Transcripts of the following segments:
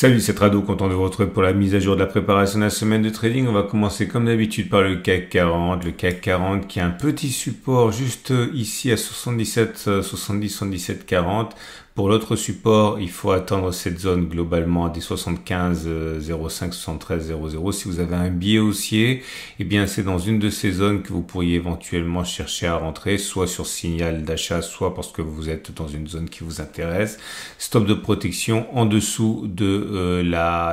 Salut, c'est Rado, content de vous retrouver pour la mise à jour de la préparation de la semaine de trading. On va commencer comme d'habitude par le CAC 40. Le CAC 40 qui a un petit support juste ici à 77,40. Pour l'autre support, il faut attendre cette zone globalement des 75,05, 73,00. Si vous avez un biais haussier, eh bien c'est dans une de ces zones que vous pourriez éventuellement chercher à rentrer, soit sur signal d'achat, soit parce que vous êtes dans une zone qui vous intéresse. Stop de protection en dessous de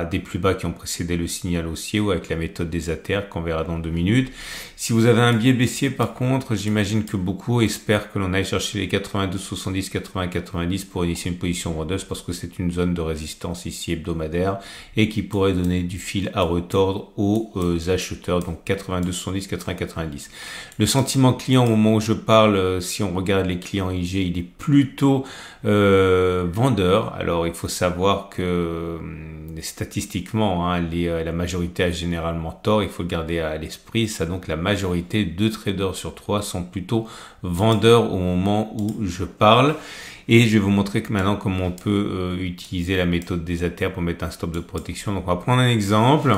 des plus bas qui ont précédé le signal haussier ou avec la méthode des ATR qu'on verra dans 2 minutes. Si vous avez un biais baissier par contre, j'imagine que beaucoup espèrent que l'on aille chercher les 92,70, 80,90 pour initier une position vendeuse parce que c'est une zone de résistance ici hebdomadaire et qui pourrait donner du fil à retordre aux acheteurs, donc 92,70, 80,90. Le sentiment client au moment où je parle, si on regarde les clients IG, il est plutôt vendeur. Alors il faut savoir que statistiquement, la majorité a généralement tort, il faut le garder à l'esprit. Ça, donc la majorité, 2 traders sur 3 sont plutôt vendeurs au moment où je parle. Et je vais vous montrer que maintenant comment on peut utiliser la méthode des ATR pour mettre un stop de protection. Donc on va prendre un exemple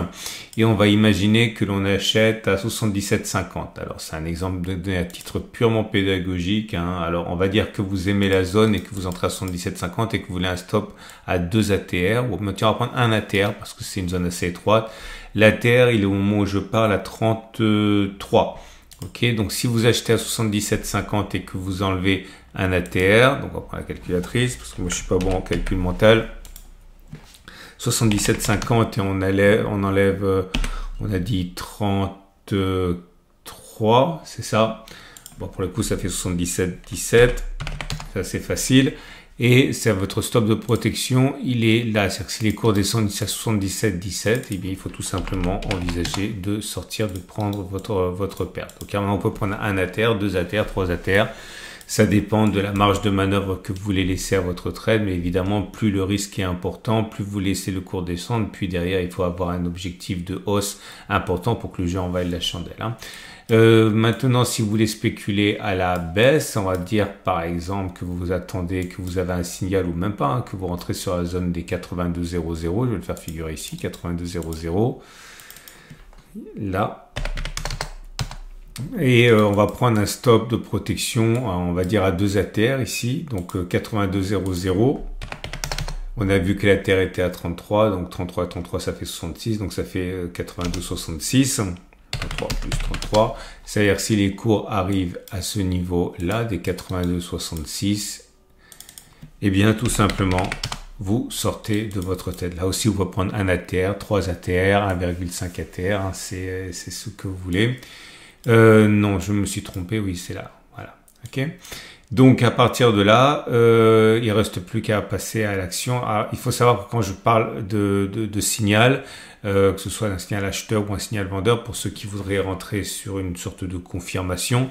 et on va imaginer que l'on achète à 77,50. Alors c'est un exemple donné à titre purement pédagogique. Alors on va dire que vous aimez la zone et que vous entrez à 77,50 et que vous voulez un stop à 2 ATR. Ou maintenant on va prendre un ATR parce que c'est une zone assez étroite. L'ATR il est au moment où je parle à 33. Ok, donc si vous achetez à 77,50 et que vous enlevez un ATR, donc on va prendre la calculatrice parce que moi je suis pas bon en calcul mental. 77,50 et on enlève, on a dit 33, c'est ça. Bon, pour le coup ça fait 77,17, ça c'est facile. Et c'est votre stop de protection, il est là. C'est-à-dire que si les cours descendent à 77,17, eh bien, il faut tout simplement envisager de sortir, de prendre votre perte. Donc, maintenant, on peut prendre un ATR, 2 ATR, 3 ATR. Ça dépend de la marge de manœuvre que vous voulez laisser à votre trade. Mais évidemment, plus le risque est important, plus vous laissez le cours descendre. Puis derrière, il faut avoir un objectif de hausse important pour que le jeu envahisse la chandelle. Maintenant, si vous voulez spéculer à la baisse, on va dire par exemple que vous attendez, que vous avez un signal ou même pas, que vous rentrez sur la zone des 82,00. Je vais le faire figurer ici, 82,00. Là. Et on va prendre un stop de protection, on va dire à 2 ATR ici, donc 82,00. On a vu que l'ATR était à 33, donc 33 à 33, ça fait 66, donc ça fait 82,66. 33 plus 33, c'est-à-dire si les cours arrivent à ce niveau-là, des 82,66, eh bien tout simplement, vous sortez de votre tête. Là aussi, vous pouvez prendre un ATR, 3 ATR, 1,5 ATR, c'est ce que vous voulez. Non, je me suis trompé, oui, c'est là. Voilà, ok. Donc à partir de là, il reste plus qu'à passer à l'action. Il faut savoir que quand je parle de signal, que ce soit un signal acheteur ou un signal vendeur, pour ceux qui voudraient rentrer sur une sorte de confirmation,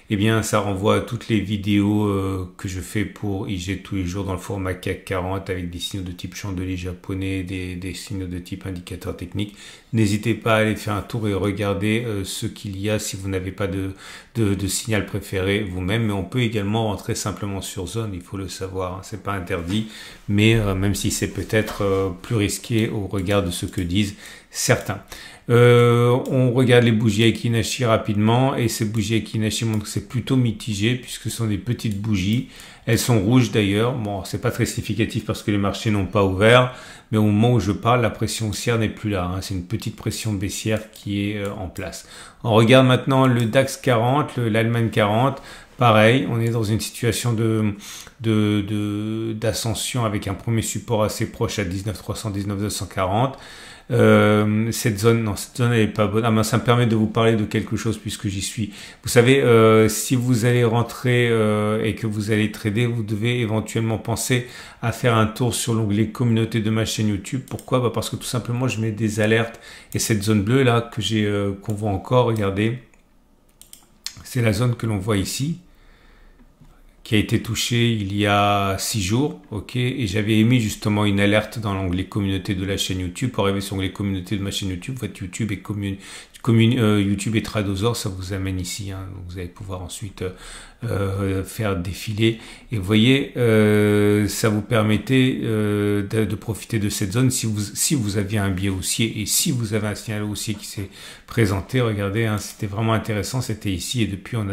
eh bien ça renvoie à toutes les vidéos que je fais pour IG tous les jours dans le format CAC 40 avec des signaux de type chandelier japonais, des signaux de type indicateur technique. N'hésitez pas à aller faire un tour et regarder ce qu'il y a si vous n'avez pas de signal préféré vous-même. Mais on peut également rentrer simplement sur zone, il faut le savoir, c'est pas interdit, mais même si c'est peut-être plus risqué au regard de ce que disent certains. On regarde les bougies Aiki-Nashi rapidement et ces bougies Aiki-Nashi montrent que c'est plutôt mitigé puisque ce sont des petites bougies. Elles sont rouges d'ailleurs. Bon, c'est pas très significatif parce que les marchés n'ont pas ouvert, mais au moment où je parle, la pression haussière n'est plus là. C'est une petite pression baissière qui est en place. On regarde maintenant le DAX 40, l'Allemagne 40. Pareil, on est dans une situation d'ascension avec un premier support assez proche à 19,300, 19,240. Cette zone elle est pas bonne. Ça me permet de vous parler de quelque chose puisque j'y suis. Vous savez, si vous allez rentrer et que vous allez trader, vous devez éventuellement penser à faire un tour sur l'onglet communauté de ma chaîne YouTube. Pourquoi? Parce que tout simplement, je mets des alertes et cette zone bleue là qu'on voit encore, regardez, c'est la zone que l'on voit ici, qui a été touché il y a 6 jours, ok, et j'avais émis justement une alerte dans l'onglet communauté de la chaîne YouTube. Pour arriver sur l'onglet communauté de ma chaîne YouTube, votre YouTube est YouTube et Tradosaur, ça vous amène ici. Hein. Donc vous allez pouvoir ensuite faire défiler. Et vous voyez, ça vous permettait de profiter de cette zone si vous aviez un biais haussier et si vous avez un signal haussier qui s'est présenté. Regardez, hein, c'était vraiment intéressant. C'était ici et depuis on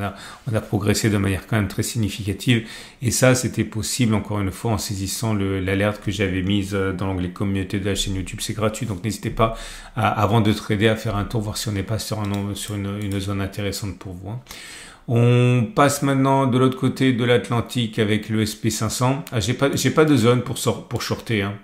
a progressé de manière quand même très significative. Et ça, c'était possible encore une fois en saisissant l'alerte que j'avais mise dans l'onglet communauté de la chaîne YouTube. C'est gratuit, donc n'hésitez pas avant de trader à faire un tour, voir si on n'est pas sur une zone intéressante pour vous. Hein. On passe maintenant de l'autre côté de l'Atlantique avec le SP500. Ah, j'ai pas de zone pour shorter. Hein.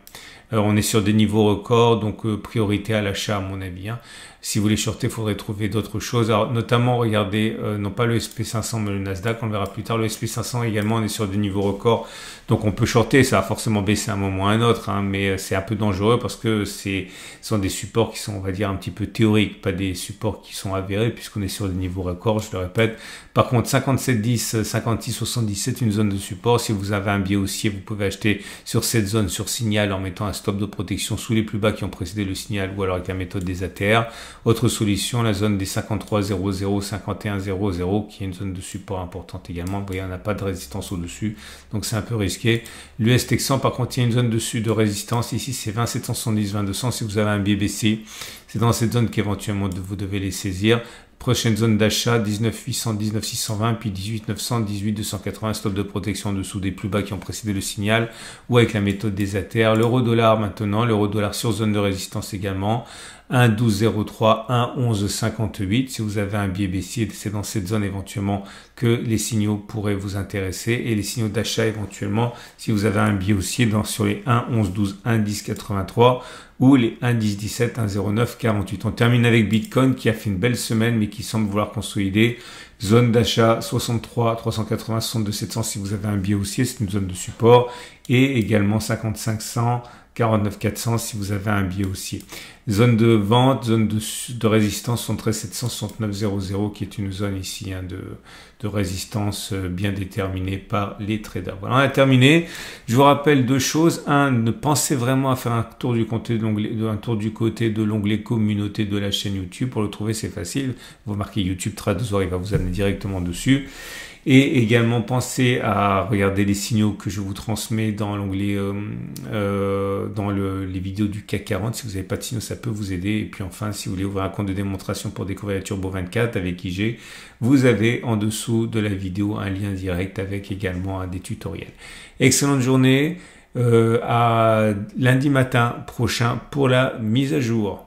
On est sur des niveaux records, donc priorité à l'achat à mon avis. Hein. Si vous voulez shorter, il faudrait trouver d'autres choses. Alors, notamment, regardez, non pas le SP500, mais le Nasdaq, on le verra plus tard. Le SP500 également, on est sur des niveaux records. Donc, on peut shorter. Ça va forcément baisser à un moment ou à un autre, hein, mais c'est un peu dangereux parce que ce sont des supports qui sont, on va dire, un petit peu théoriques, pas des supports qui sont avérés puisqu'on est sur des niveaux records, je le répète. Par contre, 57,10, 56,70, c'est une zone de support. Si vous avez un biais haussier, vous pouvez acheter sur cette zone, sur signal, en mettant un stop de protection sous les plus bas qui ont précédé le signal ou alors avec la méthode des ATR. Autre solution, la zone des 53,00, 51,00 qui est une zone de support importante également. Vous voyez, on n'a pas de résistance au-dessus, donc c'est un peu risqué. L'US Texan, par contre, il y a une zone dessus de résistance. Ici, c'est 20,770, 2200. Si vous avez un biais baissier, c'est dans cette zone qu'éventuellement vous devez les saisir. Prochaine zone d'achat, 19,800, 19,620, puis 18,900, 18,280, stop de protection en dessous des plus bas qui ont précédé le signal, ou avec la méthode des ATR. L'euro-dollar maintenant, l'euro-dollar sur zone de résistance également, 1,1203, 1,1158. Si vous avez un biais baissier, c'est dans cette zone éventuellement que les signaux pourraient vous intéresser, et les signaux d'achat éventuellement, si vous avez un biais haussier sur les 1,1112, 1,1083, ou les 1,1017, 1,0948. On termine avec Bitcoin qui a fait une belle semaine mais qui semble vouloir consolider. Zone d'achat 63, 380, 62, 700 si vous avez un biais haussier, c'est une zone de support. Et également 5500, 49 400 si vous avez un biais haussier. Zone de vente, zone de résistance 73 700, 69 00 qui est une zone ici hein, de résistance bien déterminée par les traders. Voilà, on a terminé. Je vous rappelle deux choses. Un, ne pensez vraiment à faire un tour du côté de l'onglet communauté de la chaîne YouTube. Pour le trouver, c'est facile. Vous marquez YouTube Tradosaur, il va vous amener directement dessus. Et également, pensez à regarder les signaux que je vous transmets dans l'onglet, les vidéos du CAC 40. Si vous n'avez pas de signaux, ça peut vous aider. Et puis enfin, si vous voulez ouvrir un compte de démonstration pour découvrir la Turbo 24 avec IG, vous avez en dessous de la vidéo un lien direct avec également des tutoriels. Excellente journée. À lundi matin prochain pour la mise à jour.